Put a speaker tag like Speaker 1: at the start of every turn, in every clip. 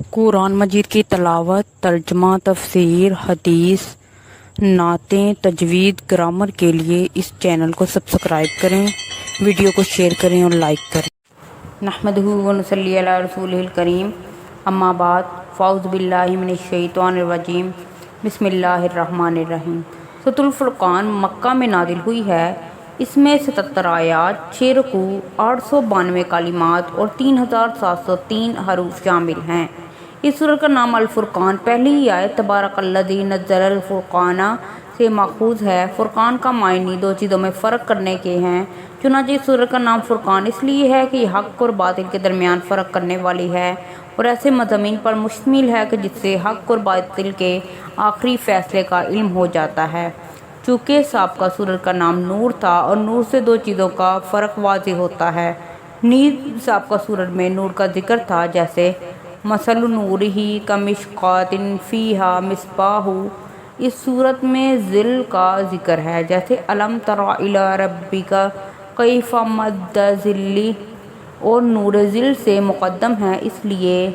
Speaker 1: قرآن مجید کی تلاوت، ترجمہ، تفسیر، حدیث، نعتیں، تجوید، گرامر کے لیے اس چینل کو سبسکرائب کریں، ویڈیو کو شیئر کریں اور لائک کریں۔ نحمدہ و نصلی علی رسولہ الکریم، اما بعد، فاعوذ باللہ من الشیطان الرجیم، بسم اللہ الرحمن الرحیم۔ سورۃ الفرقان مکہ میں نازل ہوئی ہے۔ اس میں 77 آیات، 6 رکوع، 892 کلمات اور 3703 حروف شامل ہیں۔ اس سورت کا نام الفرقان پہلی ہی آیت تبارک الذی نزل الفرقان سے ماخوذ ہے۔ فرقان کا معنی دو چیزوں میں فرق کرنے کے ہیں، چنانچہ اس سورت کا نام فرقان اس لیے ہے کہ یہ حق اور باطل کے درمیان فرق کرنے والی ہے اور ایسے مضامین پر مشتمل ہے کہ جس سے حق اور باطل کے آخری فیصلے کا علم ہو جاتا ہے۔ چونکہ سابقہ سورت کا نام نور تھا اور نور سے دو چیزوں کا فرق واضح ہوتا ہے، نیز سابقہ سورت میں نور کا ذکر تھا، جیسے مثل نورہ کمشکاۃ فیہا مصباح۔ اس سورت میں ظل کا ذکر ہے، جیسے الم تر الی ربک کیف مد ظل، اور نور ظل سے مقدم ہے، اس لیے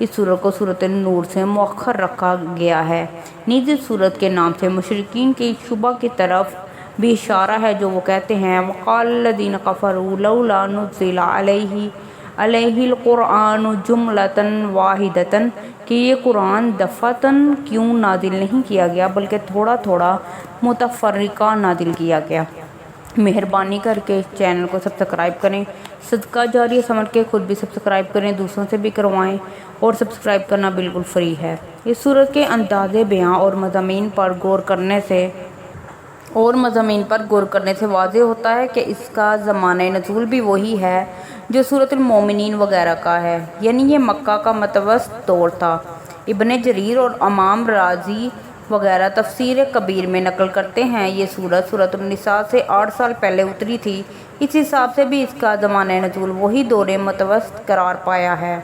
Speaker 1: اس سورت کو سورۃ نور سے مؤخر رکھا گیا ہے۔ نیز اس سورت کے نام سے مشرکین کے شبہ کی طرف بھی اشارہ ہے، جو وہ کہتے ہیں وقال الذین کفروا لولا نزل علیہ القرآن جملۃ واحدۃ، کہ یہ قرآن دفعتاً کیوں نازل نہیں کیا گیا بلکہ تھوڑا تھوڑا متفرقہ نازل کیا گیا۔ مہربانی کر کے اس چینل کو سبسکرائب کریں، صدقہ جاریہ سمجھ کے خود بھی سبسکرائب کریں، دوسروں سے بھی کروائیں، اور سبسکرائب کرنا بالکل فری ہے۔ اس سورت کے انداز بیان اور مضامین پر غور کرنے سے واضح ہوتا ہے کہ اس کا زمانہ نزول بھی وہی ہے جو سورۃ المومنین وغیرہ کا ہے، یعنی یہ مکہ کا متوسط دور تھا۔ ابن جریر اور امام رازی وغیرہ تفسیر کبیر میں نقل کرتے ہیں یہ سورۃ النساء سے 8 سال پہلے اتری تھی۔ اس حساب سے بھی اس کا زمانہ نزول وہی دور متوسط قرار پایا ہے۔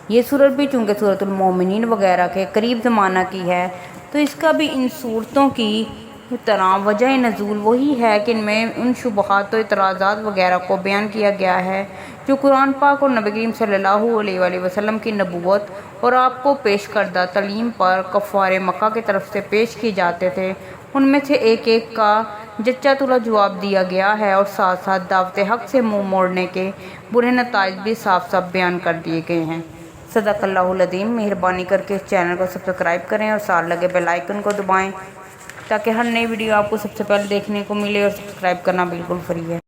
Speaker 1: یہ سورت بھی چونکہ سورۃ المومنین وغیرہ کے قریب زمانہ کی ہے، تو اس کا بھی ان صورتوں کی طرح وجہ نزول وہی ہے کہ ان میں ان شبہات و اعتراضات وغیرہ کو بیان کیا گیا ہے جو قرآن پاک اور نبی کریم صلی اللہ علیہ وآلہ وسلم کی نبوت اور آپ کو پیش کردہ تعلیم پر کفار مکہ کی طرف سے پیش کیے جاتے تھے۔ ان میں سے ایک ایک کا جچا تلا جواب دیا گیا ہے اور ساتھ ساتھ دعوت حق سے منہ موڑنے کے برے نتائج بھی صاف صاف بیان کر دیے گئے ہیں۔ صدق اللہ العظیم۔ مہربانی کر کے اس چینل کو سبسکرائب کریں اور ساتھ لگے بیل آئیکن کو دبائیں تاکہ ہر نئی ویڈیو آپ کو سب سے پہلے دیکھنے کو ملے، اور سبسکرائب کرنا بالکل فری ہے۔